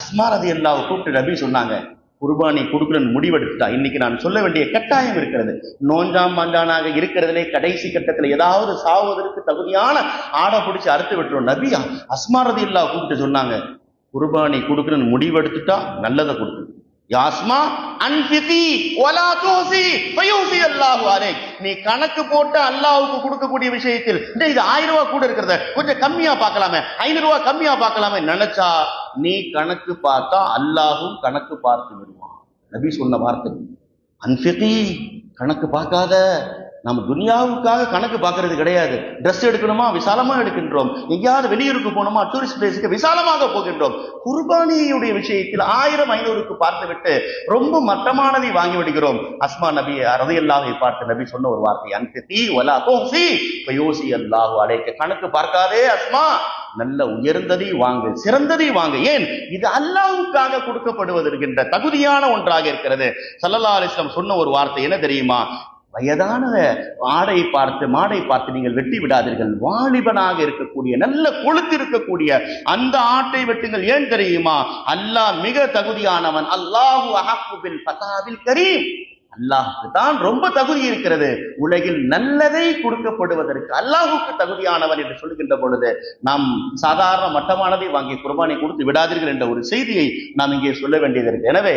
அஸ்மா ரலியல்லாஹு கூப்பிட்டு நபி சொன்னாங்க, குர்பானி கொடுக்கணும்னு முடிவெடுத்துட்டா இன்னைக்கு நான் சொல்ல வேண்டிய கட்டாயம் இருக்கிறது. நோஞ்சாம் மாஞ்சானாக இருக்கிறதுலே கடைசி கட்டத்தில் ஏதாவது சாவதற்கு தகுதியான ஆடை பிடிச்சி அறுத்து விட்டுரும். நபி அஸ்மா ரலியல்லாஹு கூப்பிட்டு சொன்னாங்க, குர்பானி கொடுக்கணும்னு முடிவெடுத்துட்டா நல்லதை கொடுக்கு. யாஸ்மா அன்ஃபிகி வலா தூசி ஃபயூசி அல்லாஹு அலைக். நீ கணக்கு போட்டு அல்லாஹ்வுக்கு கொடுக்கக்கூடிய விஷயத்தில் இது 1000 ரூபாய் கூட இருக்கிறத கொஞ்சம் கம்மியா பார்க்கலாமே, 500 ரூபாய் கம்மியா பார்க்கலாமே நினைச்சா நீ கணக்கு பார்த்தா அல்லாஹ்வும் கணக்கு பார்த்து விடுவான். நபி சொன்ன வார்த்தை அன்ஃபிகி, கணக்கு பார்க்காத. நம்ம துனியாவுக்காக கணக்கு பார்க்கறது கிடையாது. ட்ரெஸ் எடுக்கணுமா விசாலமா எடுக்கின்றோம், எங்கேயாவது வெளியூருக்கு போனோமா டூரிஸ்ட் பிளேஸுக்கு விசாலமாக போகின்றோம். குர்பானியுடைய விஷயத்தில் 1000-500க்கு பார்த்து விட்டு ரொம்ப மட்டமானதை வாங்கி விடுகிறோம். அஸ்மா நபி ரலியல்லாஹு பார்த்து நபி சொன்ன ஒரு வார்த்தை அன்ஃபிகி வலா தூசி ஃபயூசி அல்லாஹு அலைக. கணக்கு பார்க்காதே அஸ்மா, நல்ல உயர்ந்ததை வாங்கு, சிறந்ததை வாங்கு. ஏன் இது அல்லாஹ்வுக்காக கொடுக்கப்படுவதற்கின்ற தகுதியான ஒன்றாக இருக்கிறது. ஸல்லல்லாஹு அலைஹி வஸல்லம் சொன்ன ஒரு வார்த்தை என்ன தெரியுமா? வயதான ஆடை பார்த்து மாடை பார்த்து நீங்கள் வெட்டி விடாதீர்கள், வாலிபனாக இருக்கக்கூடிய நல்ல கொழுத்து இருக்கக்கூடிய அந்த ஆட்டை வெட்டுங்கள். ஏன் தெரியுமா? அல்லாஹ் மிக தகுதியானவன். அல்லாஹு அஹக்கு பில் ஃபதாவில் கரீம். அல்லாஹ்வுக்கு தான் ரொம்ப தகுதி இருக்கிறது. உலகில் நல்லதை கொடுக்கப்படுவதற்கு அல்லாஹ்வுக்கு தகுதியானவன் என்று சொல்லுகின்ற பொழுது நாம் சாதாரண மட்டமானதை வாங்கி குர்பானை கொடுத்து விடாதீர்கள் என்ற ஒரு செய்தியை நாம் இங்கே சொல்ல வேண்டியது இருக்கு. எனவே